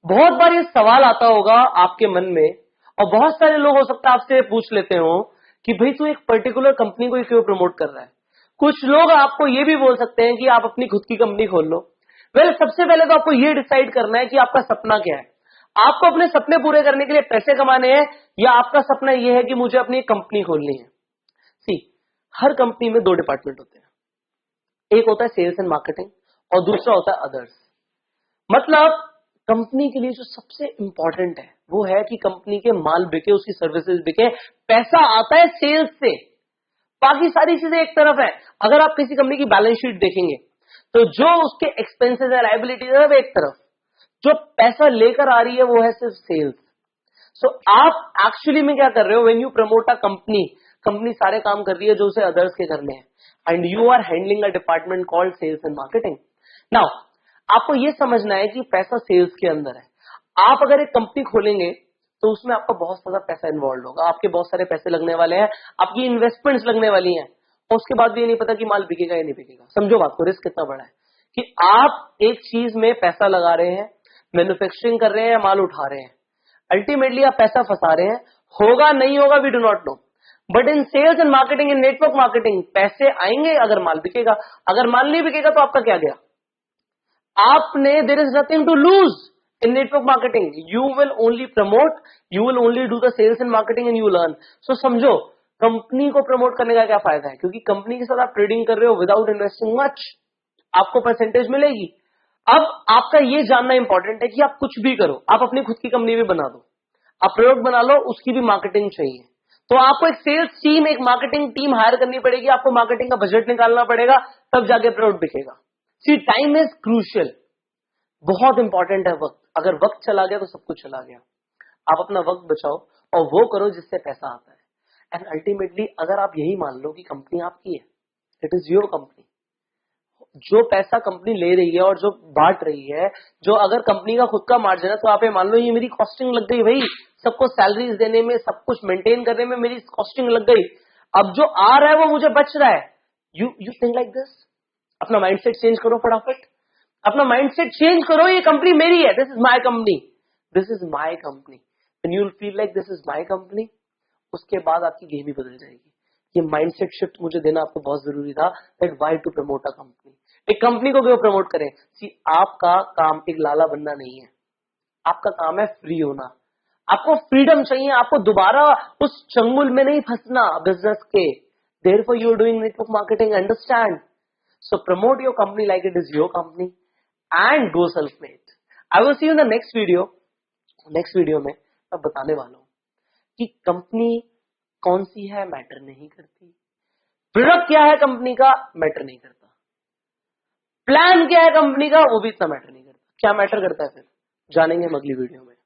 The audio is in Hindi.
बहुत बार ये सवाल आता होगा आपके मन में, और बहुत सारे लोग हो सकता है आपसे पूछ लेते हो कि भाई तू एक पर्टिकुलर कंपनी को क्यों प्रमोट कर रहा है। कुछ लोग आपको ये भी बोल सकते हैं कि आप अपनी खुद की कंपनी खोल लो। सबसे पहले तो आपको ये डिसाइड करना है कि आपका सपना क्या है। आपको अपने सपने पूरे करने के लिए पैसे कमाने हैं, या आपका सपना यह है कि मुझे अपनी कंपनी खोलनी है। सी, हर कंपनी में दो डिपार्टमेंट होते हैं, एक होता है सेल्स एंड मार्केटिंग और दूसरा होता है अदर्स। मतलब कंपनी के लिए जो सबसे इंपॉर्टेंट है वो है कि कंपनी के माल बिके, उसकी सर्विसेज बिके, पैसा आता है सेल्स से। बाकी सारी चीजें एक तरफ है। अगर आप किसी कंपनी की बैलेंस शीट देखेंगे तो जो उसके एक्सपेंसेस है, लायबिलिटीज है, वो एक तरफ, जो पैसा लेकर आ रही है वो है सिर्फ सेल्स। सो आप एक्चुअली में क्या कर रहे हो, when you promote a company, company सारे काम कर रही है जो उसे अदर्स के करने हैं, and you are handling a department called sales and marketing. Now आपको यह समझना है कि पैसा सेल्स के अंदर है। आप अगर एक कंपनी खोलेंगे तो उसमें आपका बहुत सारा पैसा इन्वॉल्व होगा, आपके बहुत सारे पैसे लगने वाले हैं, आपकी इन्वेस्टमेंट्स लगने वाली हैं, और उसके बाद भी ये नहीं पता कि माल बिकेगा या नहीं बिकेगा। समझो बात को, रिस्क कितना बड़ा है कि आप एक चीज में पैसा लगा रहे हैं, मैन्युफैक्चरिंग कर रहे हैं या माल उठा रहे हैं, अल्टीमेटली आप पैसा फंसा रहे हैं, होगा नहीं होगा we do not know. But in sales and marketing, in network marketing, पैसे आएंगे अगर माल बिकेगा, अगर माल नहीं बिकेगा तो आपका क्या गया। आपने, there is nothing to lose in network marketing, you will only promote, you will only do the sales and marketing and you learn. So समझो कंपनी को प्रमोट करने का क्या फायदा है, क्योंकि कंपनी के साथ आप ट्रेडिंग कर रहे हो विदाउट इन्वेस्टिंग मच, आपको परसेंटेज मिलेगी। अब आपका ये जानना इंपॉर्टेंट है कि आप कुछ भी करो, आप अपनी खुद की कंपनी भी बना दो, आप प्रोडक्ट बना लो, उसकी भी मार्केटिंग चाहिए, तो आपको एक सेल्स टीम, एक मार्केटिंग टीम हायर करनी पड़ेगी, आपको मार्केटिंग का बजट निकालना पड़ेगा, तब जाके प्रोडक्ट बिकेगा। सी, टाइम इज क्रूशियल, बहुत इंपॉर्टेंट है वक्त। अगर वक्त चला गया तो सब कुछ चला गया। आप अपना वक्त बचाओ और वो करो जिससे पैसा आता है। एंड अल्टीमेटली अगर आप यही मान लो कि कंपनी आपकी है, इट इज योर कंपनी, जो पैसा कंपनी ले रही है और जो बांट रही है, जो अगर कंपनी का खुद का मार्जिन है, तो आप ये मान लो ये मेरी कॉस्टिंग लग गई भाई, सबको सैलरीज देने में, सब कुछ मेंटेन करने में मेरी कॉस्टिंग लग गई, अब जो आ रहा है वो मुझे बच रहा है। You think like this. अपना माइंडसेट चेंज करो फटाफट, अपना माइंडसेट चेंज करो, ये कंपनी मेरी है, this is my company, this is my company. When you will feel like this is my company, उसके बाद आपकी गेम ही बदल जाएगी। ये माइंडसेट शिफ्ट मुझे देना आपको बहुत जरूरी था, that why to promote a company. एक कंपनी को क्यों प्रमोट करें। सी, आपका काम एक लाला बनना नहीं है, आपका काम है फ्री होना। आपको फ्रीडम चाहिए, आपको दोबारा उस चंगुल में नहीं फंसना बिजनेस के। Therefore you are doing network marketing, understand. So promote your company like it is your company and go self made. I will see you in the next video. Next video में मैं बताने वाला हूं कि कंपनी कौन सी है मैटर नहीं करती, प्रोडक्ट क्या है कंपनी का मैटर नहीं करता, प्लान क्या है कंपनी का वो भी इतना मैटर नहीं करता। क्या मैटर करता है फिर, जानेंगे हम अगली वीडियो में।